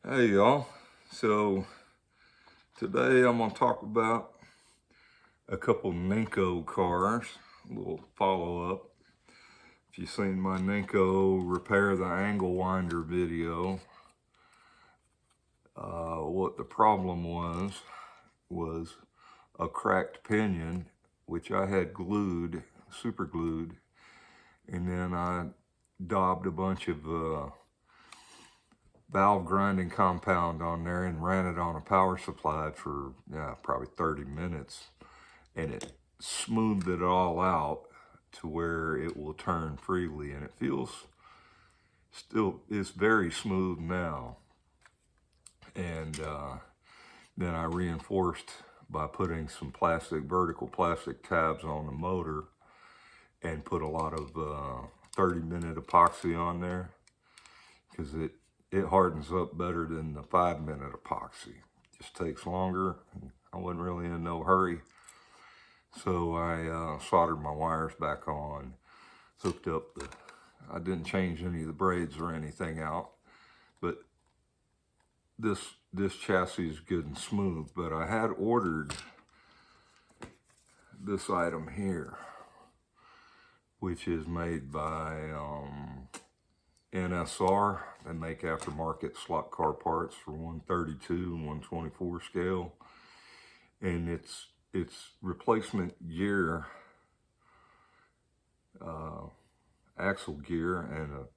Hey y'all. So today I'm gonna talk about a couple Nico cars, a little follow up. If you've seen my Nico repair the angle winder video, what the problem was a cracked pinion, which I had glued, super glued, and then I daubed a bunch of valve grinding compound on there and ran it on a power supply for probably 30 minutes, and it smoothed it all out to where it will turn freely, and it feels it's very smooth now. And then I reinforced by putting some vertical plastic tabs on the motor, and put a lot of 30-minute epoxy on there, because it hardens up better than the 5-minute epoxy. Just takes longer. I wasn't really in no hurry, so I soldered my wires back on, hooked up I didn't change any of the braids or anything out, but this chassis is good and smooth. But I had ordered this item here, which is made by NSR. They make aftermarket slot car parts for 132 and 124 scale, and it's replacement gear, axle gear, and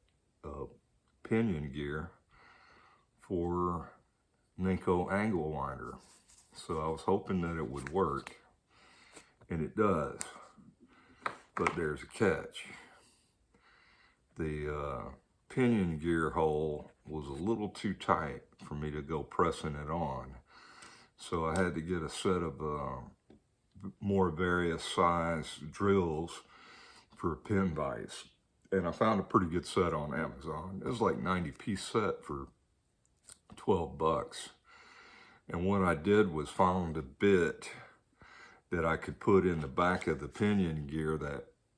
a pinion gear for Nico angle winder. So I was hoping that it would work, and it does, but there's a catch. The pinion gear hole was a little too tight for me to go pressing it on, so I had to get a set of more various size drills for a pin vise, and I found a pretty good set on Amazon. It was like 90-piece set for 12 bucks. And what I did was found a bit that I could put in the back of the pinion gear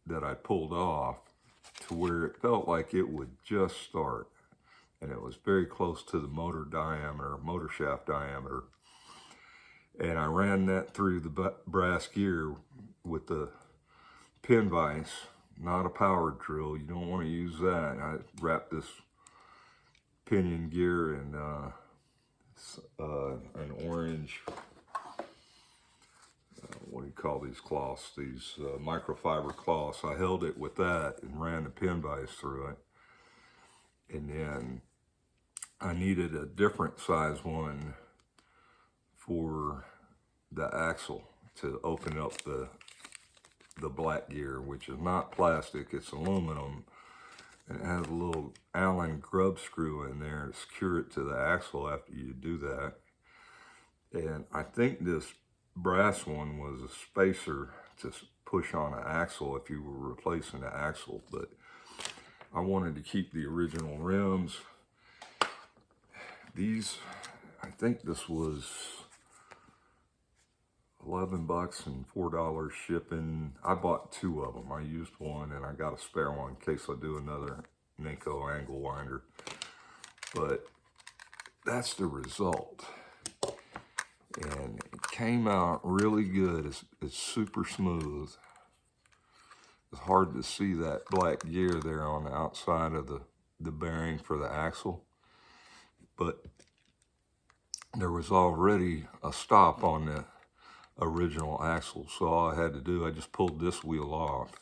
that I pulled off, to where it felt like it would just start, and it was very close to the motor shaft diameter. And I ran that through the brass gear with the pin vise, not a power drill. You don't want to use that. I wrapped this pinion gear in an orange, what do you call these cloths? These microfiber cloths. I held it with that and ran the pin vise through it. And then I needed a different size one for the axle to open up the black gear, which is not plastic, it's aluminum, and it has a little Allen grub screw in there to secure it to the axle after you do that. And I think this brass one was a spacer to push on an axle if you were replacing the axle, but I wanted to keep the original rims. These, I think this was 11 bucks and $4 shipping. I bought two of them. I used one and I got a spare one in case I do another Nico angle winder. But that's the result. And it came out really good. It's super smooth. It's hard to see that black gear there on the outside of the bearing for the axle, but there was already a stop on the original axle, so all I had to do, I just pulled this wheel off.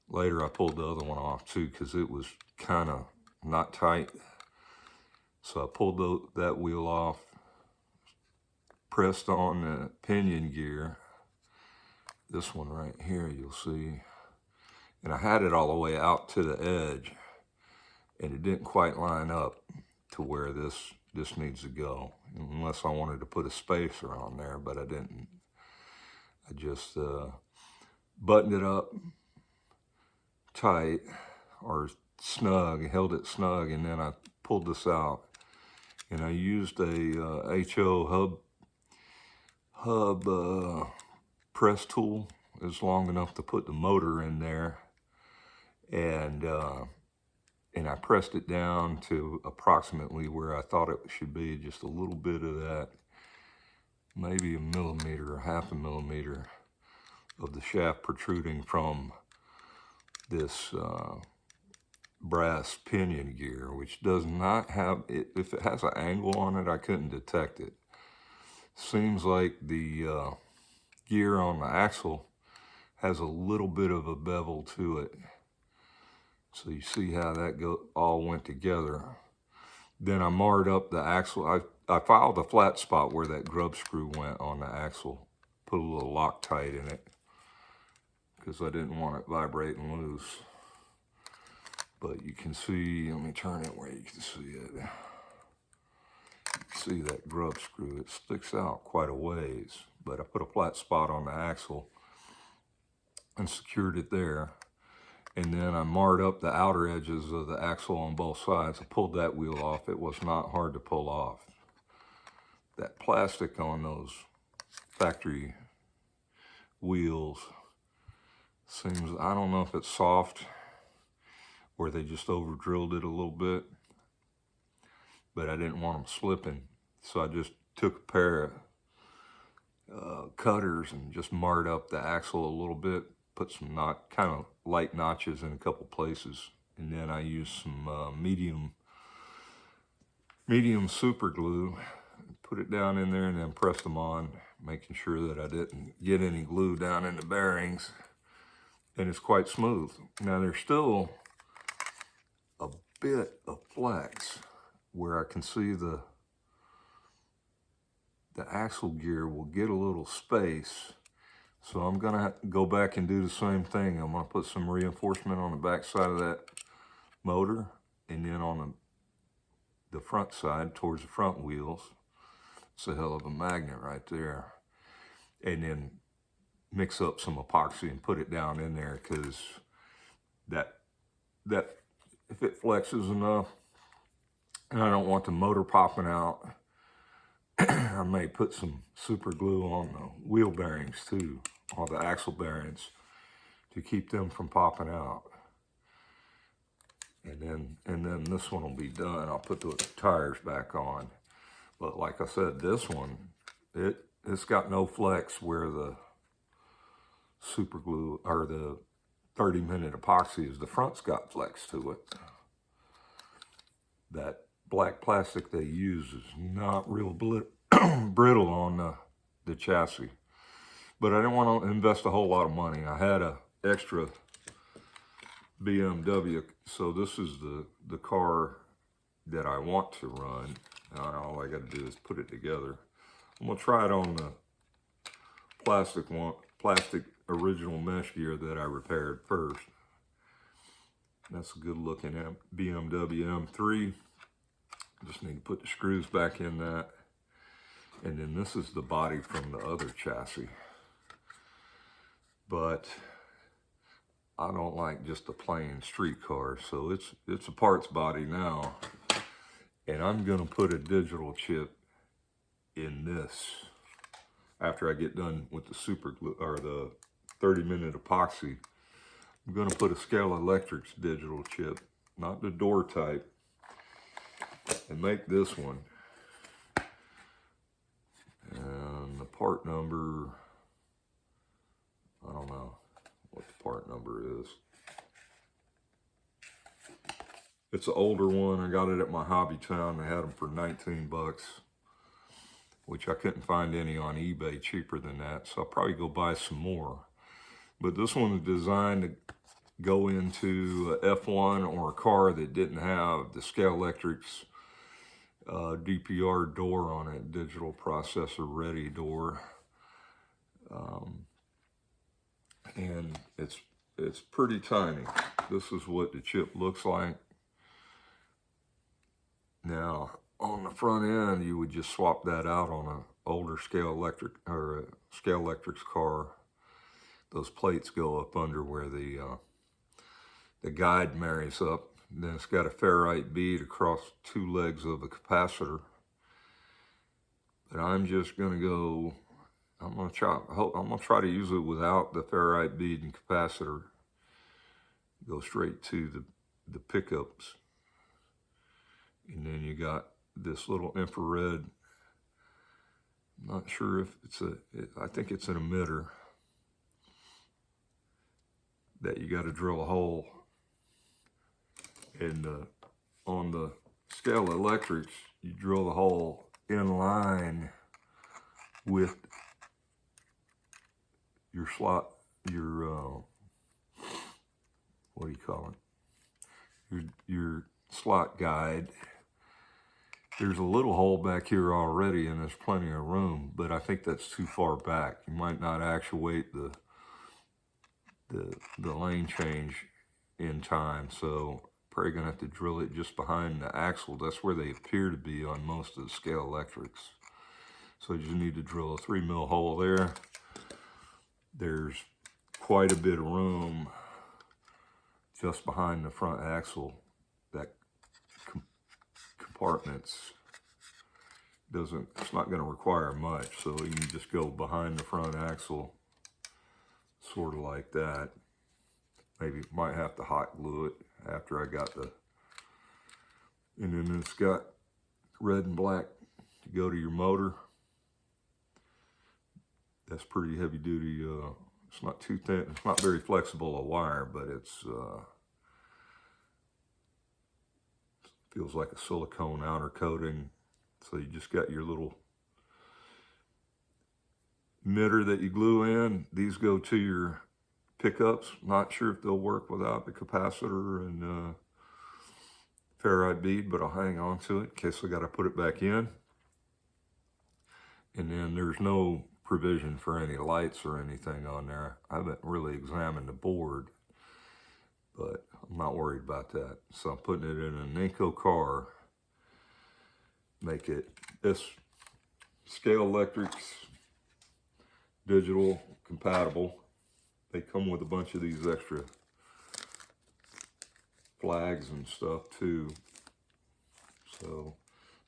Later I pulled the other one off too, because it was kind of not tight. So I pulled that wheel off, pressed on the pinion gear, this one right here you'll see, and I had it all the way out to the edge, and it didn't quite line up to where this needs to go, unless I wanted to put a spacer on there, but I didn't. I just buttoned it up tight, or snug, held it snug, and then I pulled this out, and I used a HO hub press tool. It's long enough to put the motor in there, and and I pressed it down to approximately where I thought it should be, just a little bit of that, maybe a millimeter or half a millimeter of the shaft protruding from this brass pinion gear, which does not have, if it has an angle on it, I couldn't detect it. Seems like the gear on the axle has a little bit of a bevel to it. So you see how that all went together. Then I marred up the axle. I filed a flat spot where that grub screw went on the axle. Put a little Loctite in it because I didn't want it vibrating loose. But you can see, let me turn it where you can see it. You can see that grub screw, it sticks out quite a ways. But I put a flat spot on the axle and secured it there. And then I marred up the outer edges of the axle on both sides. I pulled that wheel off. It was not hard to pull off. That plastic on those factory wheels seems, I don't know if it's soft or they just over drilled it a little bit, but I didn't want them slipping. So I just took a pair of cutters and just marred up the axle a little bit, put some kind of light notches in a couple places. And then I used some medium super glue, put it down in there and then pressed them on, making sure that I didn't get any glue down in the bearings. And it's quite smooth. Now there's still a bit of flex where I can see the axle gear will get a little space. So I'm gonna go back and do the same thing. I'm gonna put some reinforcement on the back side of that motor and then on the front side towards the front wheels. It's a hell of a magnet right there. And then mix up some epoxy and put it down in there, because that if it flexes enough and I don't want the motor popping out, I may put some super glue on the wheel bearings too, on the axle bearings, to keep them from popping out. And then this one will be done. I'll put the tires back on. But like I said, this one, it's got no flex where the super glue or the 30-minute epoxy is. The front's got flex to it. That black plastic they use is not real brittle on the chassis. But I didn't want to invest a whole lot of money. I had an extra BMW, so this is the car that I want to run. All I got to do is put it together. I'm going to try it on the plastic original mesh gear that I repaired first. That's a good looking BMW M3. Just need to put the screws back in that. And then this is the body from the other chassis. But I don't like just a plain street car, so it's a parts body now. And I'm gonna put a digital chip in this after I get done with the super glue or the 30-minute epoxy. I'm gonna put a Scale Electric's digital chip, not the door type, and make this one. And the part number, I don't know what the part number is. It's an older one. I got it at my Hobby Town. They had them for 19 bucks, which I couldn't find any on eBay cheaper than that. So I'll probably go buy some more. But this one is designed to go into a F1 or a car that didn't have the Scale Electric's DPR door on it, digital processor ready door. And it's pretty tiny. This is what the chip looks like. Now, on the front end, you would just swap that out on an older Scale Electric or a Scale Electric's car. Those plates go up under where the guide marries up. And then it's got a ferrite bead across two legs of a capacitor. But I'm just gonna go. I'm gonna try to use it without the ferrite bead and capacitor. Go straight to the pickups you got this little infrared, not sure if it's I think it's an emitter that you got to drill a hole. And on the scale electrics, you drill the hole in line with your slot, your what do you call it? Your slot guide. There's a little hole back here already, and there's plenty of room, but I think that's too far back. You might not actuate the lane change in time, so probably gonna have to drill it just behind the axle. That's where they appear to be on most of the scale electrics. So you need to drill a 3mm hole there. There's quite a bit of room just behind the front axle. That compartments it's not going to require much, so you can just go behind the front axle, sort of like that. Maybe might have to hot glue it after I got and then it's got red and black to go to your motor. That's pretty heavy duty. It's not too thin. It's not very flexible a wire, but it's feels like a silicone outer coating. So you just got your little emitter that you glue in. These go to your pickups. Not sure if they'll work without the capacitor and ferrite bead, but I'll hang on to it in case I got to put it back in. And then there's no provision for any lights or anything on there. I haven't really examined the board, but I'm not worried about that. So I'm putting it in a Nico car. Make it this scale electrics digital compatible. They come with a bunch of these extra flags and stuff too. So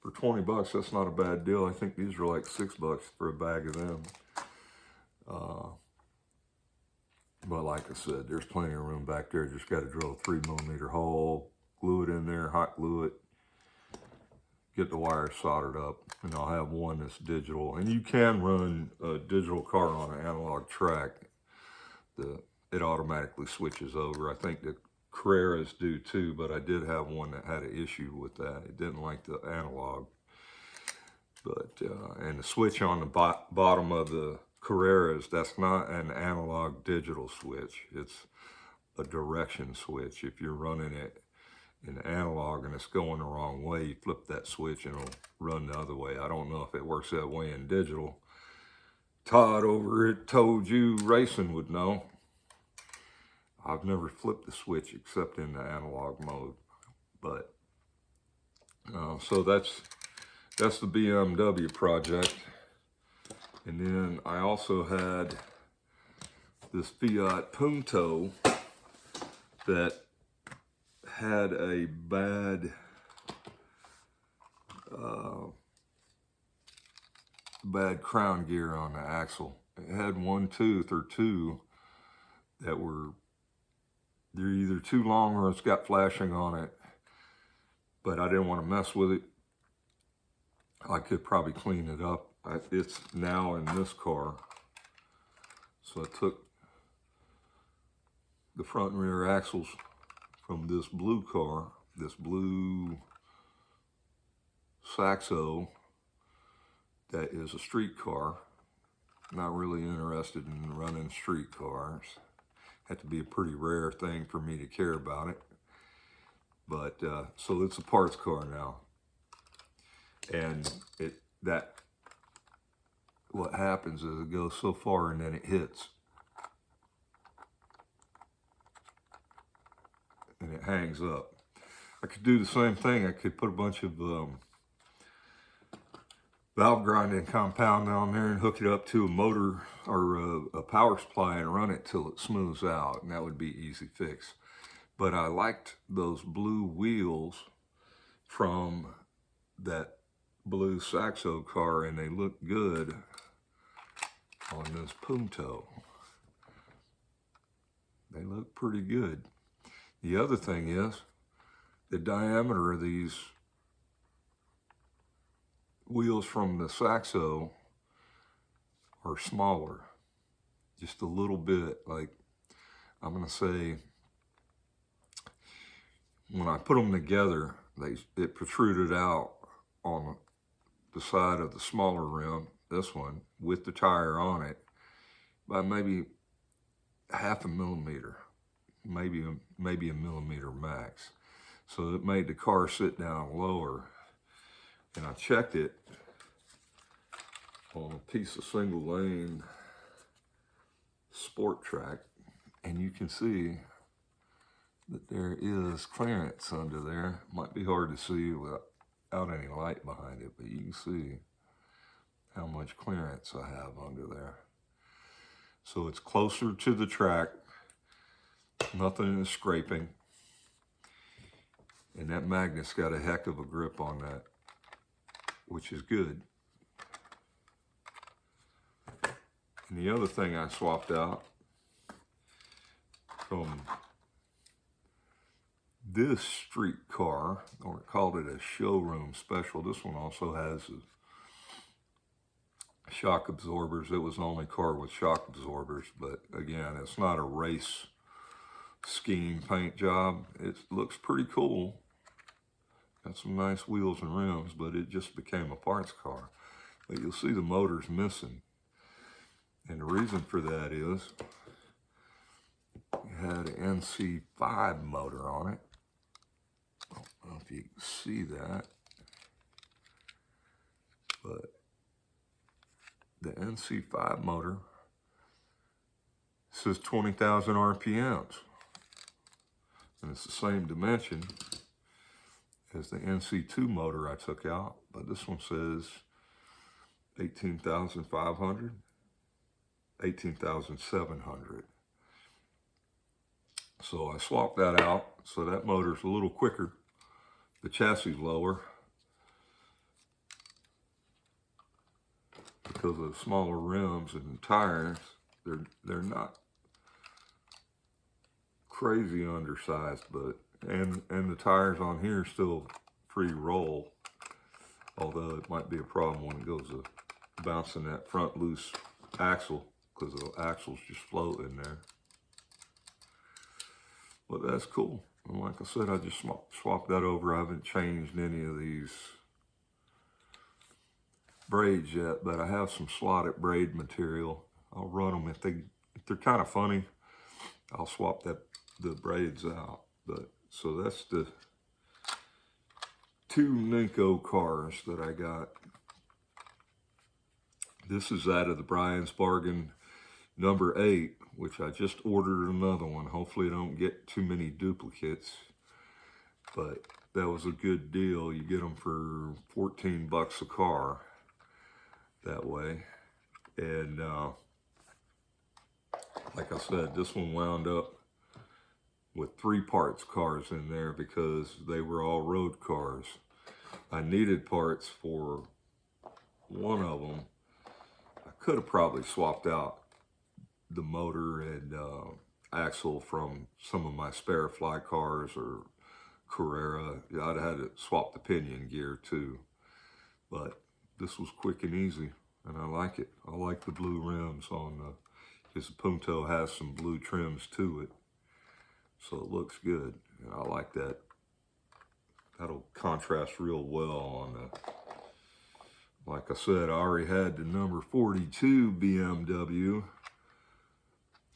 for 20 bucks, that's not a bad deal. I think these are like $6 for a bag of them. But like I said, there's plenty of room back there. Just got to drill a 3mm hole, glue it in there, hot glue it, get the wires soldered up, and I'll have one that's digital. And you can run a digital car on an analog track. It automatically switches over. I think the Carreras do too, but I did have one that had an issue with that. It didn't like the analog. But and the switch on the bottom of the Carreras, that's not an analog digital switch. It's a direction switch. If you're running it in analog and it's going the wrong way, you flip that switch and it'll run the other way. I don't know if it works that way in digital. Todd over at Told You Racing would know. I've never flipped the switch except in the analog mode. But so that's the BMW project. And then I also had this Fiat Punto that had a bad crown gear on the axle. It had one tooth or two that they're either too long or it's got flashing on it, but I didn't want to mess with it. I could probably clean it up. It's now in this car. So I took the front and rear axles from this blue car, this blue Saxo that is a street car. Not really interested in running street cars. Had to be a pretty rare thing for me to care about it. But so it's a parts car now. And what happens is it goes so far and then it hits. And it hangs up. I could do the same thing. I could put a bunch of valve grinding compound down there and hook it up to a motor or a power supply and run it till it smooths out, and that would be easy fix. But I liked those blue wheels from that blue Saxo car, and they look good on this Punto. They look pretty good. The other thing is the diameter of these wheels from the Saxo are smaller, just a little bit. Like, I'm gonna say, when I put them together, it protruded out on the side of the smaller rim, this one, with the tire on it, by maybe half a millimeter, maybe a millimeter max. So it made the car sit down lower. And I checked it on a piece of single lane sport track, and you can see that there is clearance under there. Might be hard to see without any light behind it, but you can see how much clearance I have under there. So it's closer to the track, nothing is scraping, and that magnet's got a heck of a grip on that, which is good. And the other thing I swapped out from this street car, or called it a showroom special, this one also has shock absorbers. It was the only car with shock absorbers, but again, it's not a race scheme paint job. It looks pretty cool. Got some nice wheels and rims, but it just became a parts car. But you'll see the motor's missing. And the reason for that is it had an NC5 motor on it. I don't know if you can see that, but the NC5 motor says 20,000 RPMs, and it's the same dimension as the NC2 motor I took out, but this one says 18,500, 18,700. So I swapped that out, so that motor's a little quicker. The chassis is lower because of the smaller rims and tires. They're not crazy undersized, but and the tires on here are still pretty roll, although it might be a problem when it goes to bouncing that front loose axle, because the axle's just floating there. But that's cool. And like I said, I just swapped that over. I haven't changed any of these braids yet, but I have some slotted braid material. I'll run them if they're kind of funny. I'll swap the braids out. But so that's the two Nico cars that I got. This is out of the Brian's Bargain number 8, which I just ordered another one. Hopefully I don't get too many duplicates, but that was a good deal. You get them for 14 bucks a car that way. And like I said, this one wound up with 3 parts cars in there because they were all road cars. I needed parts for one of them. I could have probably swapped out the motor and axle from some of my spare fly cars or Carrera. Yeah, I'd have had to swap the pinion gear too. But this was quick and easy, and I like it. I like the blue rims on his Punto has some blue trims to it, so it looks good. And I like that. That'll contrast real well on the, like I said, I already had the number 42 BMW,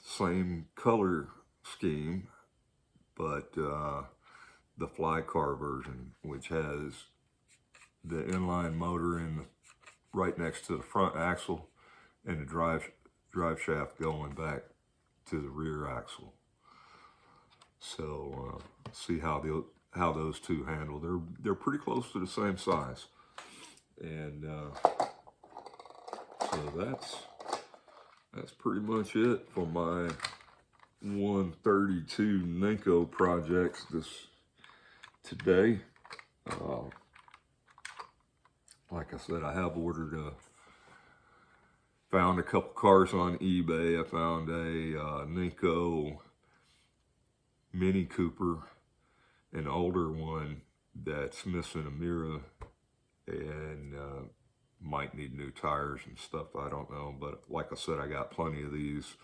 same color scheme, but the fly car version, which has the inline motor right next to the front axle and the drive shaft going back to the rear axle. So see how those two handle. They're pretty close to the same size, and so that's pretty much it for my 132 Nico projects today. Like I said, I have found a couple cars on eBay. I found a Nico Mini Cooper, an older one that's missing a mirror and might need new tires and stuff. I don't know, but like I said, I got plenty of these.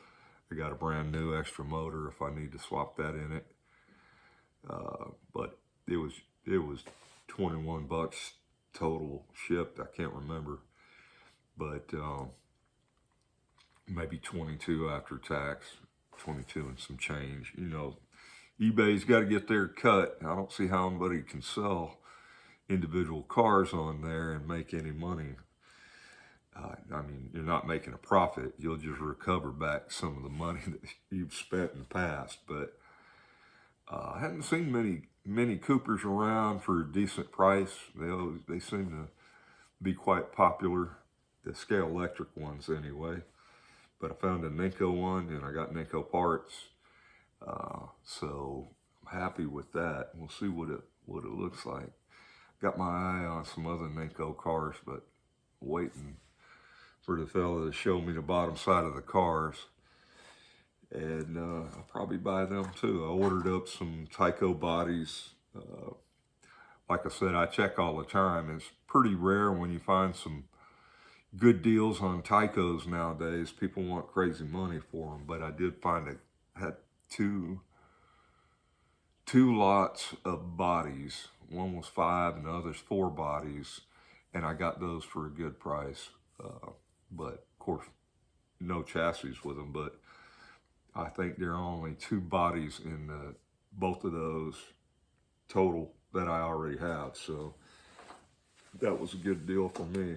I got a brand new extra motor if I need to swap that in it. But it was 21 bucks total shipped. I can't remember, but maybe 22 after tax, 22 and some change. You know, eBay's got to get their cut. I don't see how anybody can sell individual cars on there and make any money. I mean, you're not making a profit. You'll just recover back some of the money that you've spent in the past. But I haven't seen many Coopers around for a decent price. They seem to be quite popular, the scale electric ones anyway. But I found a Nico one, and I got Nico parts, so I'm happy with that. We'll see what it looks like. Got my eye on some other Nico cars, but waiting for the fella to show me the bottom side of the cars, and I'll probably buy them too. I ordered up some Tyco bodies. Like I said, I check all the time. It's pretty rare when you find some good deals on Tycos nowadays. People want crazy money for them, but I did find it had two lots of bodies. One was 5 and the other's 4 bodies, and I got those for a good price. But of course, no chassis with them. But I think there are only 2 bodies in both of those total that I already have. So that was a good deal for me.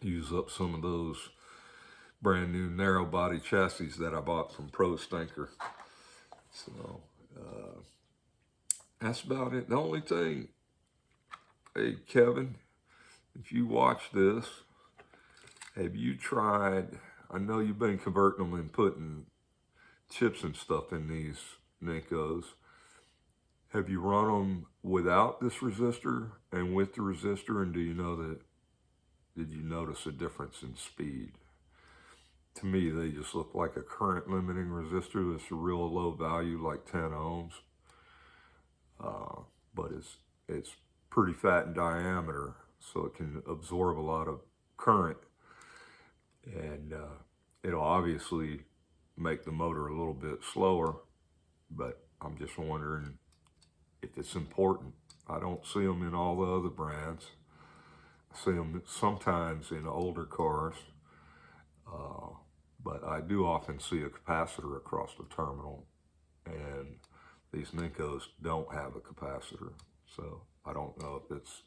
Use up some of those brand new narrow body chassis that I bought from Pro Stinker. So that's about it. The only thing, hey Kevin, if you watch this, have you tried, I know you've been converting them and putting chips and stuff in these Nicos. Have you run them without this resistor and with the resistor, and do you know that, did you notice a difference in speed? To me, they just look like a current limiting resistor that's a real low value, like 10 ohms. But it's pretty fat in diameter, so it can absorb a lot of current. And it'll obviously make the motor a little bit slower, but I'm just wondering if it's important. I don't see them in all the other brands. I see them sometimes in older cars, but I do often see a capacitor across the terminal, and these Nicos don't have a capacitor. So I don't know if it's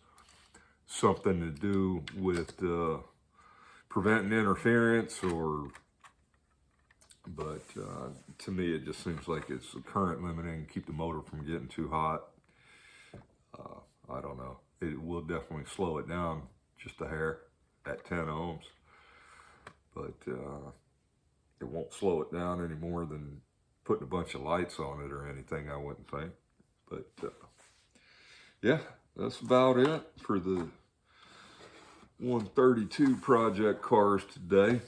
something to do with preventing interference, but to me it just seems like it's a current limiting, keep the motor from getting too hot. I don't know. It will definitely slow it down just a hair at 10 ohms, but it won't slow it down any more than putting a bunch of lights on it or anything, I wouldn't think. But yeah, that's about it for the 132 project cars today.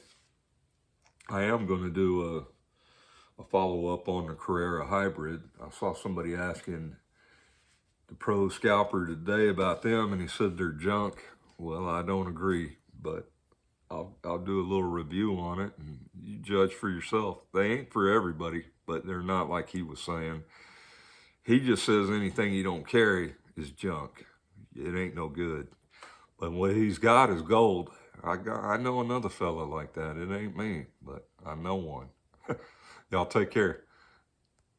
I am going to do a follow-up on the Carrera Hybrid. I saw somebody asking the Pro Scalper today about them, and he said they're junk. Well, I don't agree, but I'll do a little review on it, and you judge for yourself. They ain't for everybody, but they're not like he was saying. He just says anything you don't carry is junk. It ain't no good. But what he's got is gold. I know another fella like that. It ain't me, but I know one. Y'all take care.